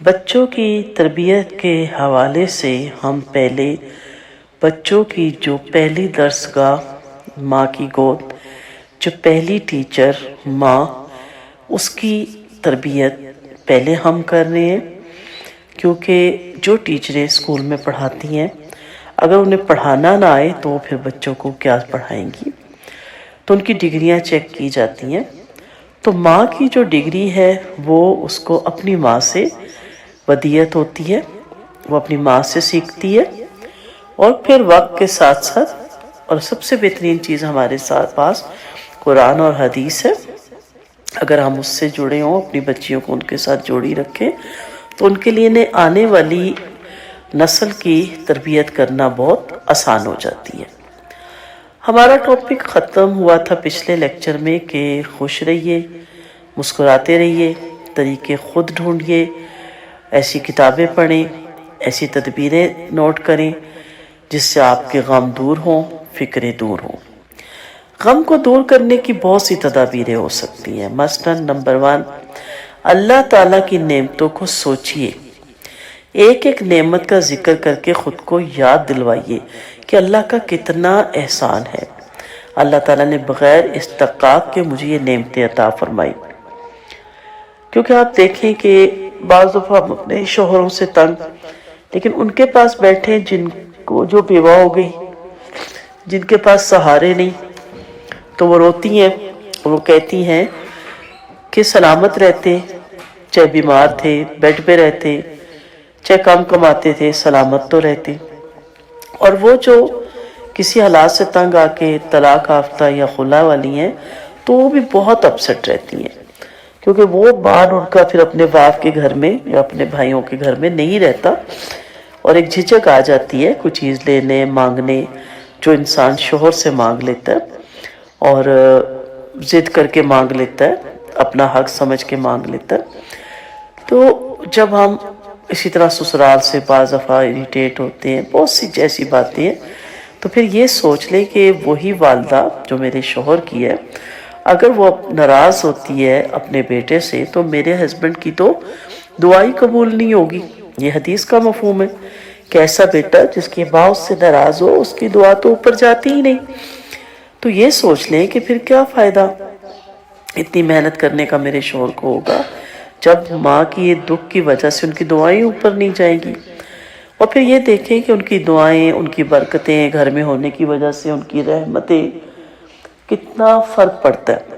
بچوں کی تربیت کے حوالے سے ہم پہلے بچوں کی جو پہلی درسگاہ ماں کی گود، جو پہلی ٹیچر ماں، اس کی تربیت پہلے ہم کر رہے ہیں، کیونکہ جو ٹیچریں اسکول میں پڑھاتی ہیں اگر انہیں پڑھانا نہ آئے تو وہ پھر بچوں کو کیا پڑھائیں گی، تو ان کی ڈگریاں چیک کی جاتی ہیں۔ تو ماں کی جو ڈگری ہے وہ اس کو اپنی ماں سے ودیت ہوتی ہے، وہ اپنی ماں سے سیکھتی ہے، اور پھر وقت کے ساتھ ساتھ، اور سب سے بہترین چیز ہمارے ساتھ پاس قرآن اور حدیث ہے، اگر ہم اس سے جڑے ہوں، اپنی بچیوں کو ان کے ساتھ جوڑی رکھیں تو ان کے لیے آنے والی نسل کی تربیت کرنا بہت آسان ہو جاتی ہے۔ ہمارا ٹاپک ختم ہوا تھا پچھلے لیکچر میں کہ خوش رہیے، مسکراتے رہیے، طریقے خود ڈھونڈیے، ایسی کتابیں پڑھیں، ایسی تدبیریں نوٹ کریں جس سے آپ کے غم دور ہوں، فکریں دور ہوں۔ غم کو دور کرنے کی بہت سی تدابیریں ہو سکتی ہیں۔ مثلاً نمبر 1، اللہ تعالیٰ کی نعمتوں کو سوچئے، ایک ایک نعمت کا ذکر کر کے خود کو یاد دلوائیے کہ اللہ کا کتنا احسان ہے، اللہ تعالیٰ نے بغیر استحقاق کے مجھے یہ نعمتیں عطا فرمائی۔ کیونکہ آپ دیکھیں کہ بعض دفعہ ہم اپنے شوہروں سے تنگ، لیکن ان کے پاس بیٹھے جن کو جو بیوہ ہو گئی، جن کے پاس سہارے نہیں، تو وہ روتی ہیں، وہ کہتی ہیں کہ سلامت رہتے، چاہے بیمار تھے، بیڈ پہ رہتے، چاہے کم کماتے تھے، سلامت تو رہتے۔ اور وہ جو کسی حالات سے تنگ آ کے طلاق یافتہ یا خلا والی ہیں تو وہ بھی بہت اپسٹ رہتی ہیں، کیونکہ وہ بار ان کا پھر اپنے باپ کے گھر میں یا اپنے بھائیوں کے گھر میں نہیں رہتا، اور ایک جھجک آ جاتی ہے کوئی چیز لینے مانگنے، جو انسان شوہر سے مانگ لیتا ہے اور ضد کر کے مانگ لیتا ہے، اپنا حق سمجھ کے مانگ لیتا ہے۔ تو جب ہم اسی طرح سسرال سے بعض دفعہ اریٹیٹ ہوتے ہیں، بہت سی جیسی باتیں ہیں، تو پھر یہ سوچ لیں کہ وہی والدہ جو میرے شوہر کی ہے، اگر وہ ناراض ہوتی ہے اپنے بیٹے سے تو میرے ہسبینڈ کی تو دعائی قبول نہیں ہوگی۔ یہ حدیث کا مفہوم ہے کہ ایسا بیٹا جس کی ماں اس سے ناراض ہو، اس کی دعا تو اوپر جاتی ہی نہیں۔ تو یہ سوچ لیں کہ پھر کیا فائدہ اتنی محنت کرنے کا میرے شوہر کو ہوگا جب ماں کی یہ دکھ کی وجہ سے ان کی دعائیں اوپر نہیں جائیں گی۔ اور پھر یہ دیکھیں کہ ان کی دعائیں، ان کی برکتیں گھر میں ہونے کی وجہ سے، ان کی رحمتیں، کتنا فرق پڑتا ہے۔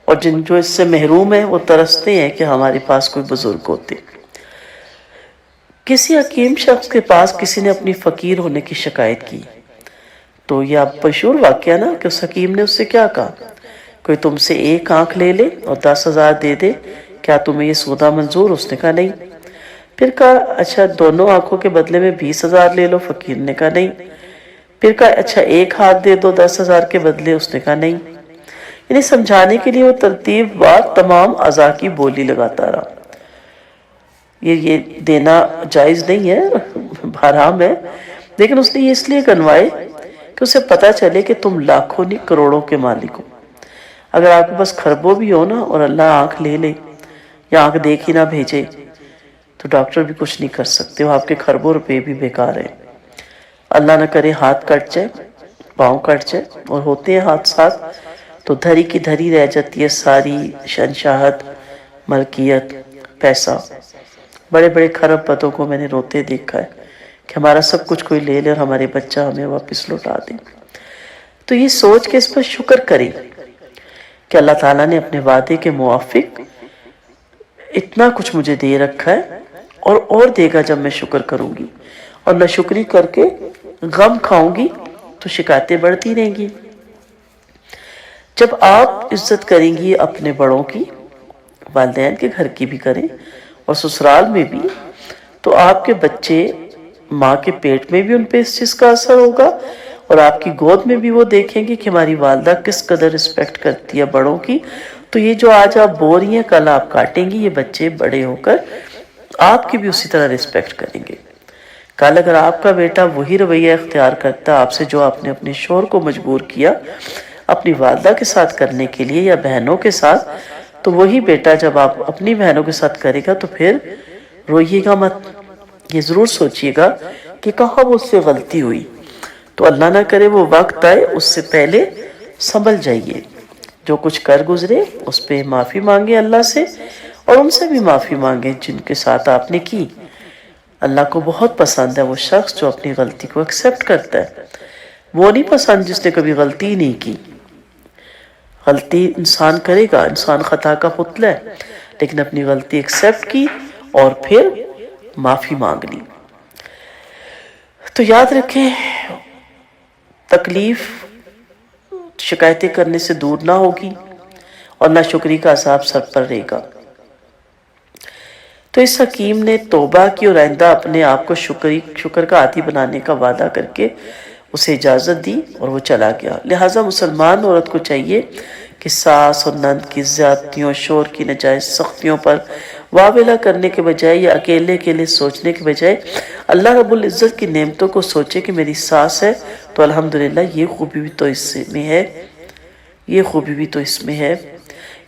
اور جو اس سے محروم ہیں وہ ترستے ہیں کہ ہمارے پاس کوئی بزرگ ہوتے۔ کسی حکیم شخص کے پاس کسی نے اپنی فقیر ہونے کی شکایت کی، تو یہ اب مشہور واقعہ نا کہ اس حکیم نے اس سے کیا کہا، کوئی تم سے ایک آنکھ لے لے اور 10,000 دے دے، کیا تمہیں یہ سودا منظور؟ اس نے کہا نہیں۔ پھر کہا اچھا دونوں آنکھوں کے بدلے میں 20,000 لے لو، فقیر نے کہا نہیں۔ پھر کہا اچھا ایک ہاتھ دے دو 10,000 کے بدلے، اس نے کہا نہیں۔ یعنی سمجھانے کے لیے وہ ترتیب بار تمام اعضاء کی بولی لگاتا رہا۔ یہ دینا جائز نہیں ہے، حرام ہے، لیکن اس نے یہ اس لیے گنوائے کہ اسے پتا چلے کہ تم لاکھوں نہیں کروڑوں کے مالک ہو۔ اگر آپ کے پاس خربوں بھی ہو نا اور اللہ آنکھ لے لے یا آنکھ دیکھ ہی نہ بھیجے تو ڈاکٹر بھی کچھ نہیں کر سکتے، وہ آپ کے خربوں روپے بھی بیکار ہیں۔ اللہ نہ کرے ہاتھ کٹ جائے، پاؤں کٹ جائے، اور ہوتے ہیں حادثات، تو دھری کی دھری رہ جاتی ہے ساری شہنشاہت، ملکیت، پیسہ۔ بڑے بڑے کھرب پتوں کو میں نے روتے دیکھا ہے کہ ہمارا سب کچھ کوئی لے لے اور ہمارے بچہ ہمیں واپس لوٹا دے۔ تو یہ سوچ کے اس پر شکر کریں کہ اللہ تعالیٰ نے اپنے وعدے کے موافق اتنا کچھ مجھے دے رکھا ہے، اور دے گا جب میں شکر کروں گی، اور ناشکری کر کے غم کھاؤں گی تو شکایتیں بڑھتی رہیں گی۔ جب آپ عزت کریں گی اپنے بڑوں کی، والدین کے گھر کی بھی کریں اور سسرال میں بھی، تو آپ کے بچے ماں کے پیٹ میں بھی ان پہ اس چیز کا اثر ہوگا، اور آپ کی گود میں بھی وہ دیکھیں گے کہ ہماری والدہ کس قدر رسپیکٹ کرتی ہے بڑوں کی۔ تو یہ جو آج آپ بو رہی ہیں کل آپ کاٹیں گی، یہ بچے بڑے ہو کر آپ کی بھی اسی طرح رسپیکٹ کریں گے۔ کل اگر آپ کا بیٹا وہی رویہ اختیار کرتا آپ سے جو آپ نے اپنے شوہر کو مجبور کیا اپنی والدہ کے ساتھ کرنے کے لیے یا بہنوں کے ساتھ، تو وہی بیٹا جب آپ اپنی بہنوں کے ساتھ کرے گا تو پھر روئیے گا مت، یہ ضرور سوچیے گا کہ کہاں مجھ سے غلطی ہوئی، تو اللہ نہ کرے وہ وقت آئے، اس سے پہلے سنبھل جائیے۔ جو کچھ کر گزرے اس پہ معافی مانگے اللہ سے، اور ان سے بھی معافی مانگے جن کے ساتھ آپ نے کی۔ اللہ کو بہت پسند ہے وہ شخص جو اپنی غلطی کو ایکسیپٹ کرتا ہے، وہ نہیں پسند جس نے کبھی غلطی ہی نہیں کی۔ غلطی انسان کرے گا، انسان خطا کا پتلا ہے، لیکن اپنی غلطی ایکسیپٹ کی اور پھر معافی مانگ لی۔ تو یاد رکھیں، تکلیف شکایتیں کرنے سے دور نہ ہوگی، اور نہ شکری کا عذاب سر پر رہے گا۔ تو اس حکیم نے توبہ کی اور آئندہ اپنے آپ کو شکر کا عادی بنانے کا وعدہ کر کے اسے اجازت دی اور وہ چلا گیا۔ لہٰذا مسلمان عورت کو چاہیے کہ ساس اور نند کی زیادتیوں، شور کی ناجائز سختیوں پر واویلا کرنے کے بجائے یا اکیلے اکیلے سوچنے کے بجائے اللہ رب العزت کی نعمتوں کو سوچے کہ میری ساس ہے تو الحمدللہ یہ خوبی بھی تو اس میں ہے، یہ خوبی بھی تو اس میں ہے۔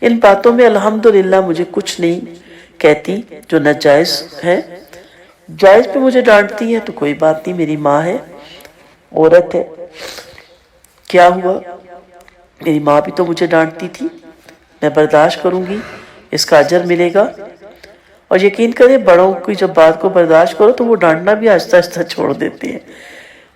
ان باتوں میں الحمدللہ مجھے کچھ نہیں کہتی جو ناجائز ہے، جائز پہ مجھے ڈانٹتی ہے تو کوئی بات نہیں، میری ماں ہے، عورت ہے، کیا ہوا، میری ماں بھی تو مجھے ڈانٹتی تھی، میں برداشت کروں گی، اس کا اجر ملے گا۔ اور یقین کریں بڑوں کی جب بات کو برداشت کرو تو وہ ڈانٹنا بھی آہستہ آہستہ چھوڑ دیتے ہیں،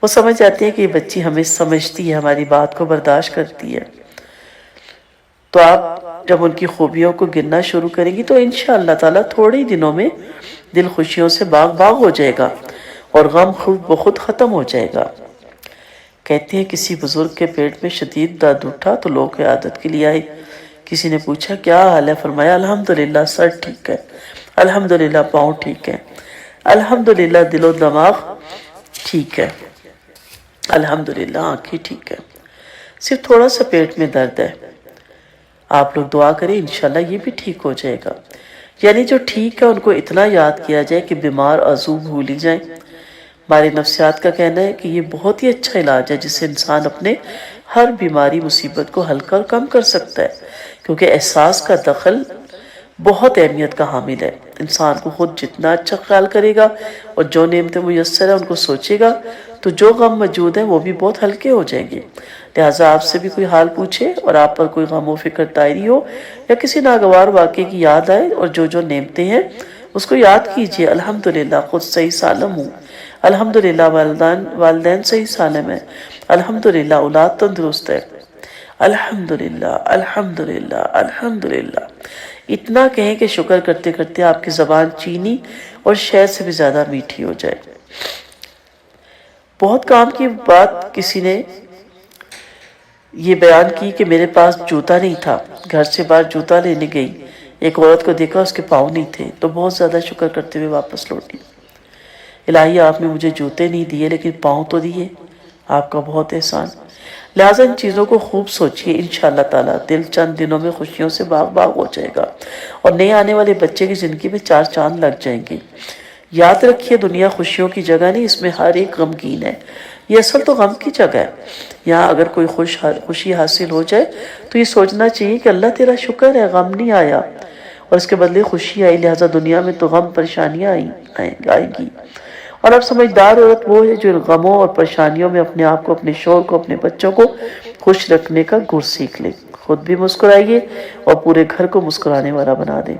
وہ سمجھ جاتے ہیں کہ یہ بچی ہمیں سمجھتی ہے، ہماری بات کو برداشت کرتی ہے۔ تو آپ جب ان کی خوبیوں کو گننا شروع کریں گی تو انشاءاللہ تعالیٰ تھوڑے ہی دنوں میں دل خوشیوں سے باغ باغ ہو جائے گا اور غم خود بخود ختم ہو جائے گا۔ کہتے ہیں کسی بزرگ کے پیٹ میں شدید درد اٹھا تو لوگ عیادت کے لیے آئے، کسی نے پوچھا کیا حال ہے، فرمایا الحمدللہ سر ٹھیک ہے، الحمدللہ پاؤں ٹھیک ہے، الحمدللہ دل و دماغ ٹھیک ہے، الحمدللہ آنکھیں ٹھیک ہے، صرف تھوڑا سا پیٹ میں درد ہے، آپ لوگ دعا کریں انشاءاللہ یہ بھی ٹھیک ہو جائے گا۔ یعنی جو ٹھیک ہے ان کو اتنا یاد کیا جائے کہ بیمار عضو بھول ہی جائیں۔ ہمارے نفسیات کا کہنا ہے کہ یہ بہت ہی اچھا علاج ہے جس سے انسان اپنے ہر بیماری مصیبت کو ہلکا اور کم کر سکتا ہے، کیونکہ احساس کا دخل بہت اہمیت کا حامل ہے۔ انسان کو خود جتنا اچھا خیال کرے گا اور جو نعمتیں میسر ہیں ان کو سوچے گا تو جو غم موجود ہیں وہ بھی بہت ہلکے ہو جائیں گے۔ لہٰذا آپ سے بھی کوئی حال پوچھے اور آپ پر کوئی غم و فکر طاری ہو یا کسی ناگوار واقعے کی یاد آئے اور جو نعمتیں ہیں اس کو یاد کیجئے، الحمدللہ خود صحیح سالم ہوں، الحمدللہ والدین صحیح سالم ہیں، الحمدللہ اولاد تندرست ہے، الحمدللہ الحمدللہ الحمدللہ۔ اتنا کہیں کہ شکر کرتے کرتے آپ کی زبان چینی اور شہد سے بھی زیادہ میٹھی ہو جائے۔ بہت کام کی بات کسی نے یہ بیان کی کہ میرے پاس جوتا نہیں تھا، گھر سے باہر جوتا لینے گئی، ایک عورت کو دیکھا اس کے پاؤں نہیں تھے تو بہت زیادہ شکر کرتے ہوئے واپس لوٹی۔ الہی آپ نے مجھے جوتے نہیں دیے لیکن پاؤں تو دیے، آپ کا بہت احسان۔ لہٰذا ان چیزوں کو خوب سوچئے، انشاءاللہ تعالیٰ دل چند دنوں میں خوشیوں سے باغ باغ ہو جائے گا اور نئے آنے والے بچے کی زندگی میں چار چاند لگ جائیں گے۔ یاد رکھیے دنیا خوشیوں کی جگہ نہیں، اس میں ہر ایک غمگین ہے، یہ اصل تو غم کی جگہ ہے۔ یہاں اگر کوئی خوشی حاصل ہو جائے تو یہ سوچنا چاہیے کہ اللہ تیرا شکر ہے غم نہیں آیا اور اس کے بدلے خوشی آئی، لہٰذا دنیا میں تو غم پریشانیاں آئیں گی۔ اور اب سمجھدار عورت وہ ہے جو غموں اور پریشانیوں میں اپنے آپ کو، اپنے شوہر کو، اپنے بچوں کو خوش رکھنے کا گر سیکھ لے، خود بھی مسکرائیے اور پورے گھر کو مسکرانے والا بنا دے۔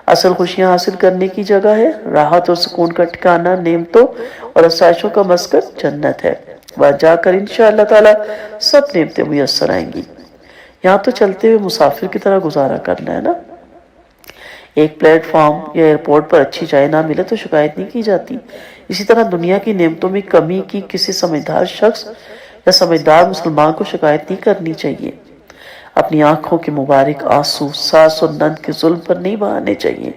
اصل خوشیاں حاصل کرنے کی جگہ ہے، راحت اور سکون کا ٹھکانہ نعمتوں اور آسائشوں کا مسکن جنت ہے، وہاں جا کر انشاءاللہ تعالیٰ سب نعمتیں میسر آئیں گی۔ یہاں تو چلتے ہوئے مسافر کی طرح گزارا کرنا ہے نا۔ ایک پلیٹ فارم یا ایئرپورٹ پر اچھی چائے نہ ملے تو شکایت نہیں کی جاتی، اسی طرح دنیا کی نعمتوں میں کمی کی کسی سمجھدار شخص یا سمجھدار مسلمان کو شکایت نہیں کرنی چاہیے۔ اپنی آنکھوں کے مبارک آنسو ساس اور نند کے ظلم پر نہیں بہانے چاہیے،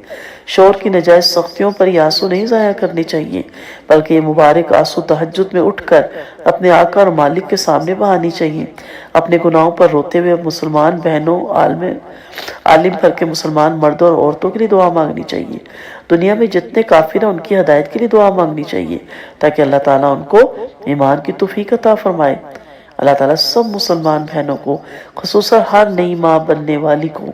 شوہر کی ناجائز سختیوں پر یہ آنسو نہیں ضائع کرنے چاہیے، بلکہ یہ مبارک آنسو تہجد میں اٹھ کر اپنے آقا اور مالک کے سامنے بہانے چاہیے۔ اپنے گناہوں پر روتے ہوئے مسلمان بہنوں، عالم بھر کے مسلمان مردوں اور عورتوں کے لیے دعا مانگنی چاہیے۔ دنیا میں جتنے کافر ہیں ان کی ہدایت کے لیے دعا مانگنی چاہیے تاکہ اللہ تعالیٰ ان کو ایمان کی توفیق عطا فرمائے۔ اللہ تعالیٰ سب مسلمان بہنوں کو، خصوصاً ہر نئی ماں بننے والی کو،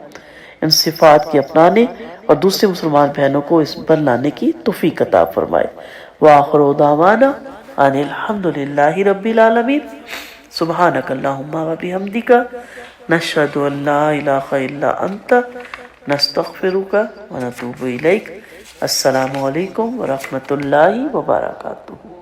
ان صفات کی اپنانے اور دوسرے مسلمان بہنوں کو اس پر لانے کی توفیق عطا فرمائے۔ وآخر دعوانا ان الحمد للہ رب العالمین۔ سبحانک اللہم وبحمدک، نشہد ان لا الہ الا انت، نستغفرک ونتوب الیک۔ السلام علیکم ورحمۃ اللہ وبرکاتہ۔